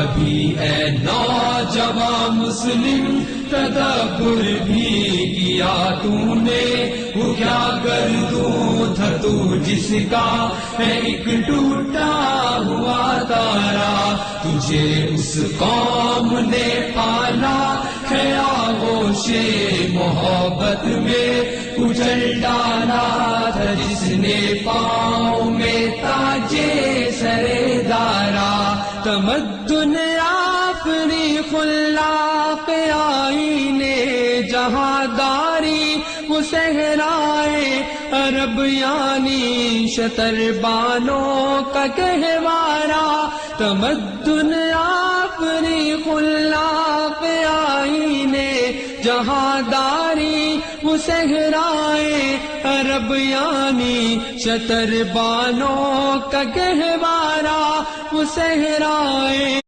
کبھی اے نوجوان مسلم تدبر بھی کیا تو نے؟ وہ کیا گردوں تھا تو جس کا ہے ایک ٹوٹا ہوا تارا، تجھے اس قوم نے پالا ہے آغوش محبت میں کچل ڈالا تھا، جس نے پاؤں میں تاجے سرے دارا، تمدن اپنی خلاق آئینے جہاں داری وہ صحرائے عرب یعنی شتر بانوں کا گہوارہ، تمدن اپنی خلاق آئینے جہاں داری وہ صحرائے عرب یعنی شتر بانوں کا گہوارہ وہ صحرائے